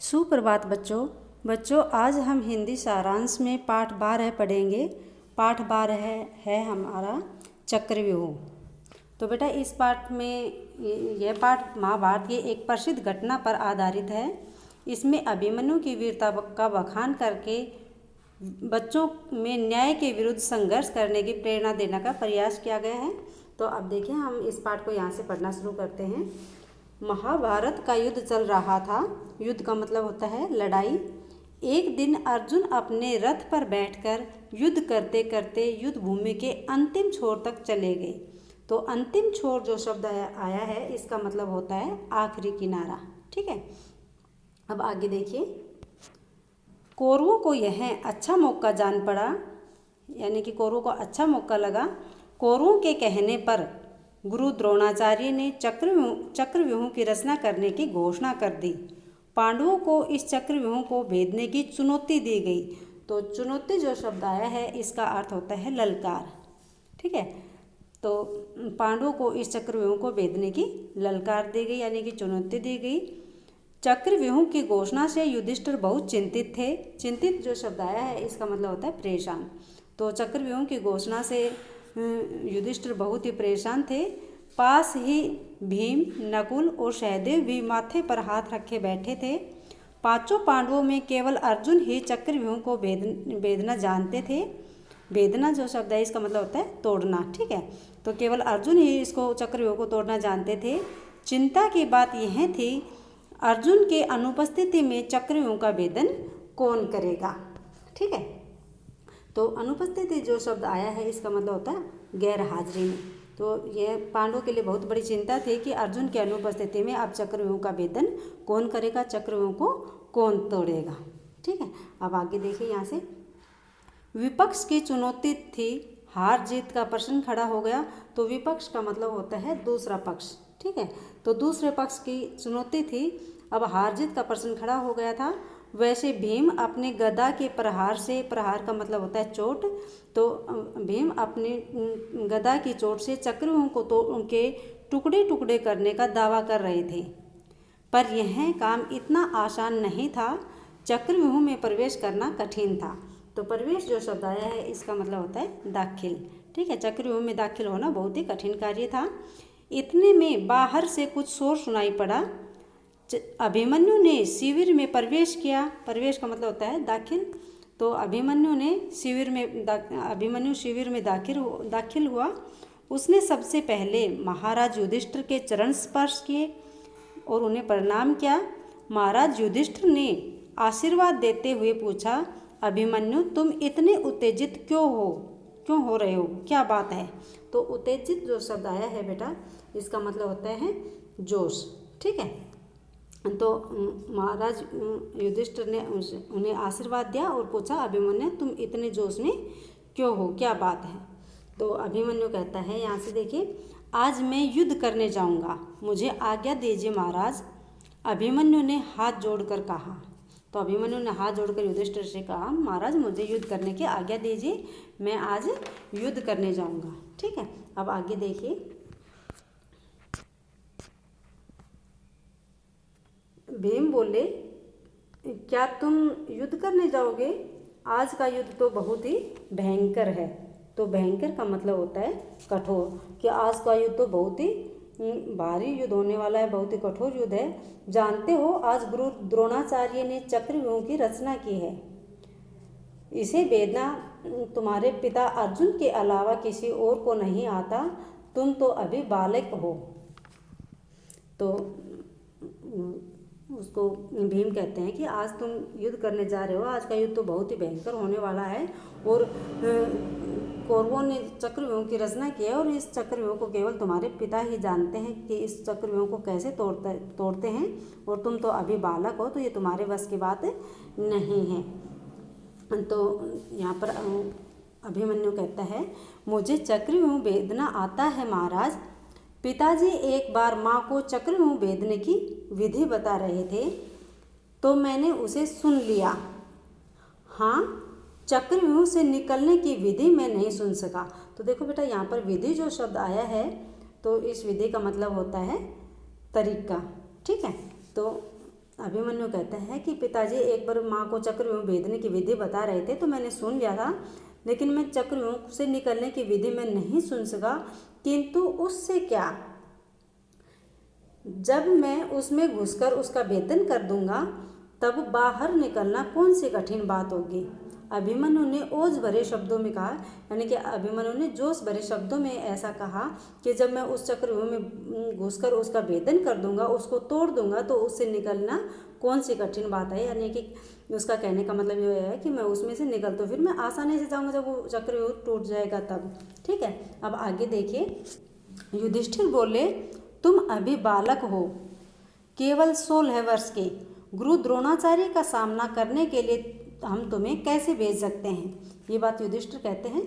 सुप्रभात बच्चों। आज हम हिंदी सारांश में पाठ 12 पढ़ेंगे। पाठ 12 है हमारा चक्रव्यूह। तो बेटा इस पाठ में यह पाठ महाभारत की एक प्रसिद्ध घटना पर आधारित है। इसमें अभिमन्यु की वीरता का बखान करके बच्चों में न्याय के विरुद्ध संघर्ष करने की प्रेरणा देने का प्रयास किया गया है। तो अब देखिए हम इस पाठ को यहाँ से पढ़ना शुरू करते हैं। महाभारत का युद्ध चल रहा था। युद्ध का मतलब होता है लड़ाई। एक दिन अर्जुन अपने रथ पर बैठकर युद्ध करते करते युद्ध भूमि के अंतिम छोर तक चले गए। तो अंतिम छोर जो शब्द आया है इसका मतलब होता है आखिरी किनारा। ठीक है, अब आगे देखिए। कौरवों को यह अच्छा मौका जान पड़ा, यानी कि कौरवों को अच्छा मौका लगा। कौरवों के कहने पर गुरु द्रोणाचार्य ने चक्रव्यूह की रचना करने की घोषणा कर दी। पांडवों को इस चक्रव्यूह को भेदने की चुनौती दी गई। तो चुनौती जो शब्द आया है इसका अर्थ होता है ललकार। ठीक है, तो पांडवों को इस चक्रव्यूह को भेदने की ललकार दी गई, यानी कि चुनौती दी गई। चक्रव्यूह की घोषणा से युधिष्ठिर बहुत चिंतित थे। चिंतित जो शब्द आया है इसका मतलब होता है परेशान। तो चक्रव्यूह की घोषणा से युधिष्ठिर बहुत ही परेशान थे। पास ही भीम, नकुल और सहदेव भी माथे पर हाथ रखे बैठे थे। पांचों पांडवों में केवल अर्जुन ही चक्रव्यूह को भेदना जानते थे। भेदना जो शब्द है इसका मतलब होता है तोड़ना। ठीक है, तो केवल अर्जुन ही इसको चक्रव्यूह को तोड़ना जानते थे। चिंता की बात यह थी अर्जुन के अनुपस्थिति में चक्रव्यूह का भेदन कौन करेगा। ठीक है, तो अनुपस्थिति जो शब्द आया है इसका मतलब होता है गैर हाजिरी में। तो यह पांडवों के लिए बहुत बड़ी चिंता थी कि अर्जुन की अनुपस्थिति में अब चक्रव्यूह का भेदन कौन करेगा, चक्रव्यूह को कौन तोड़ेगा। ठीक है, अब आगे देखिए यहाँ से। विपक्ष की चुनौती थी, हार जीत का प्रश्न खड़ा हो गया। तो विपक्ष का मतलब होता है दूसरा पक्ष। ठीक है, तो दूसरे पक्ष की चुनौती थी, अब हार जीत का प्रश्न खड़ा हो गया था। वैसे भीम अपने गदा के प्रहार से, प्रहार का मतलब होता है चोट, तो भीम अपने गदा की चोट से चक्रव्यूह को तो उनके टुकड़े टुकड़े करने का दावा कर रहे थे। पर यह काम इतना आसान नहीं था। चक्रव्यूह में प्रवेश करना कठिन था। तो प्रवेश जो शब्द आया है इसका मतलब होता है दाखिल। ठीक है, चक्रव्यूह में दाखिल होना बहुत ही कठिन कार्य था। इतने में बाहर से कुछ शोर सुनाई पड़ा। अभिमन्यु ने शिविर में प्रवेश किया। प्रवेश का मतलब होता है दाखिल। तो अभिमन्यु शिविर में दाखिल हुआ। उसने सबसे पहले महाराज युधिष्ठिर के चरण स्पर्श किए और उन्हें प्रणाम किया। महाराज युधिष्ठिर ने आशीर्वाद देते हुए पूछा, अभिमन्यु तुम इतने उत्तेजित क्यों हो रहे हो, क्या बात है। तो उत्तेजित जो शब्द आया है बेटा इसका मतलब होता है जोश। ठीक है, तो महाराज युधिष्ठिर ने उन्हें आशीर्वाद दिया और पूछा, अभिमन्यु तुम इतने जोश में क्यों हो, क्या बात है। तो अभिमन्यु कहता है यहाँ से देखिए, आज मैं युद्ध करने जाऊँगा, मुझे आज्ञा दीजिए महाराज। अभिमन्यु ने हाथ जोड़कर कहा। तो अभिमन्यु ने हाथ जोड़कर युधिष्ठिर से कहा, महाराज मुझे युद्ध करने की आज्ञा दीजिए, मैं आज युद्ध करने जाऊँगा। ठीक है, अब आगे देखिए। भीम बोले, क्या तुम युद्ध करने जाओगे? आज का युद्ध तो बहुत ही भयंकर है। तो भयंकर का मतलब होता है कठोर, कि आज का युद्ध तो बहुत ही भारी युद्ध होने वाला है, बहुत ही कठोर युद्ध है। जानते हो आज गुरु द्रोणाचार्य ने चक्रव्यूह की रचना की है। इसे भेदना तुम्हारे पिता अर्जुन के अलावा किसी और को नहीं आता। तुम तो अभी बालक हो। तो उसको भीम कहते हैं कि आज तुम युद्ध करने जा रहे हो, आज का युद्ध तो बहुत ही भयंकर होने वाला है और कौरवों ने चक्रव्यूह की रचना की है और इस चक्रव्यूह को केवल तुम्हारे पिता ही जानते हैं कि इस चक्रव्यूह को कैसे तोड़ते हैं, और तुम तो अभी बालक हो, तो ये तुम्हारे बस की बात नहीं है। तो यहाँ पर अभिमन्यु कहता है, मुझे चक्रव्यूह भेदना आता है महाराज। पिताजी एक बार माँ को चक्रव्यूह भेदने की विधि बता रहे थे तो मैंने उसे सुन लिया। हाँ, चक्रव्यूह से निकलने की विधि मैं नहीं सुन सका। तो देखो बेटा यहाँ पर विधि जो शब्द आया है तो इस विधि का मतलब होता है तरीका। ठीक है, तो अभिमन्यु कहते हैं कि पिताजी एक बार माँ को चक्रव्यूह भेदने की विधि बता रहे थे तो मैंने सुन लिया था, लेकिन मैं चक्रव्यूह से निकलने की विधि में नहीं सुन सका। किंतु उससे क्या, जब मैं उसमें घुसकर उसका भेदन कर दूंगा तब बाहर निकलना कौन सी कठिन बात होगी। अभिमन्यु ने ओज भरे शब्दों में कहा, यानी कि अभिमन्यु ने जोश भरे शब्दों में ऐसा कहा कि जब मैं उस चक्रव्यूह में घुसकर उसका भेदन कर दूंगा, उसको तोड़ दूंगा, तो उससे निकलना कौन सी कठिन बात है। यानी कि उसका कहने का मतलब ये है कि मैं उसमें से निकल तो फिर मैं आसानी से जाऊंगा जब वो चक्रव्यूह टूट जाएगा तब। ठीक है, अब आगे देखिए। युधिष्ठिर बोले, तुम अभी बालक हो, केवल 16 वर्ष के। गुरु द्रोणाचार्य का सामना करने के लिए हम तुम्हें कैसे भेज सकते हैं। ये बात युधिष्ठिर कहते हैं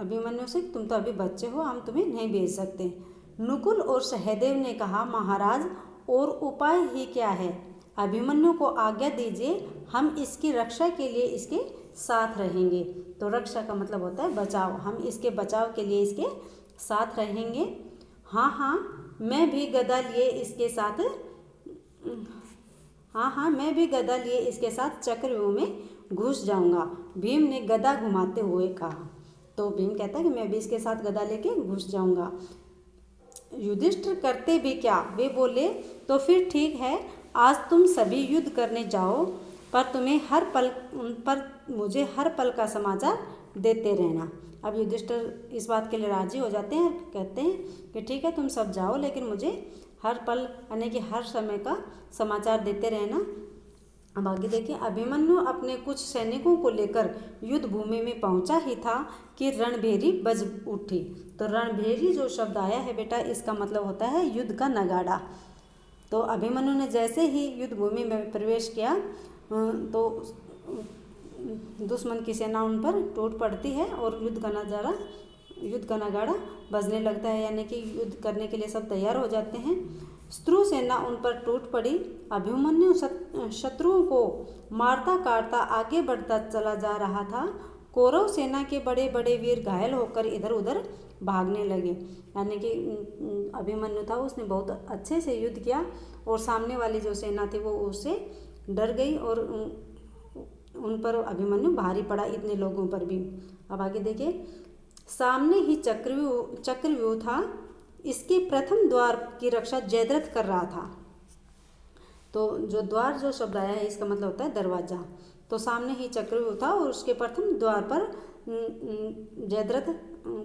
अभिमन्यु से, तुम तो अभी बच्चे हो, हम तुम्हें नहीं भेज सकते। नकुल और सहदेव ने कहा, महाराज और उपाय ही क्या है। अभिमन्यु को आज्ञा दीजिए, हम इसकी रक्षा के लिए इसके साथ रहेंगे। तो रक्षा का मतलब होता है बचाव, हम इसके बचाव के लिए इसके साथ रहेंगे। हाँ हाँ मैं भी गदा लिए इसके साथ चक्रव्यूह में घुस जाऊंगा, भीम ने गदा घुमाते हुए कहा। तो भीम कहता है कि मैं भी इसके साथ गदा लेके घुस जाऊंगा। युधिष्ठिर करते भी क्या, वे बोले, तो फिर ठीक है, आज तुम सभी युद्ध करने जाओ, पर मुझे हर पल का समाचार देते रहना। अब युधिष्ठिर इस बात के लिए राजी हो जाते हैं, कहते हैं कि ठीक है तुम सब जाओ, लेकिन मुझे हर पल यानी कि हर समय का समाचार देते रहना। अब आगे देखिए। अभिमन्यु अपने कुछ सैनिकों को लेकर युद्ध भूमि में पहुंचा ही था कि रणभेरी बज उठी। तो रणभेरी जो शब्द आया है बेटा, इसका मतलब होता है युद्ध का नगाड़ा। तो अभिमन्यु ने जैसे ही युद्ध भूमि में प्रवेश किया तो दुश्मन की सेना उन पर टूट पड़ती है और युद्ध का नगाड़ा बजने लगता है, यानी कि युद्ध करने के लिए सब तैयार हो जाते हैं। शत्रु सेना उन पर टूट पड़ी। अभिमन्यु शत्रुओं को मारता काटता आगे बढ़ता चला जा रहा था। कौरव सेना के बड़े बड़े वीर घायल होकर इधर उधर भागने लगे। यानी कि अभिमन्यु था, उसने बहुत अच्छे से युद्ध किया और सामने वाली जो सेना थी वो उससे डर गई और उन पर अभिमन्यु भारी पड़ा, इतने लोगों पर भी। अब आगे देखिए। सामने ही चक्रव्यूह था, इसके प्रथम द्वार की रक्षा जयद्रथ कर रहा था। तो जो द्वार जो शब्द आया है इसका मतलब होता है दरवाजा। तो सामने ही चक्रव्यूह था और उसके प्रथम द्वार पर जयद्रथ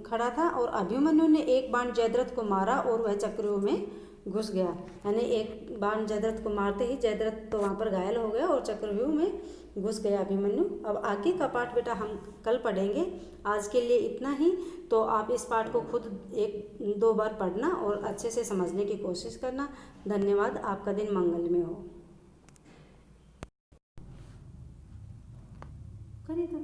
खड़ा था और अभिमन्यु ने एक बाण जयद्रथ को मारा और वह चक्रव्यूह में घुस गया। यानी एक बाण जयद्रथ को मारते ही जयद्रथ तो वहाँ पर घायल हो गया और चक्रव्यूह में घुस गया अभिमन्यु। अब आगे का पाठ बेटा हम कल पढ़ेंगे। आज के लिए इतना ही। तो आप इस पाठ को खुद 1-2 बार पढ़ना और अच्छे से समझने की कोशिश करना। धन्यवाद। आपका दिन मंगलमय हो। करिए तो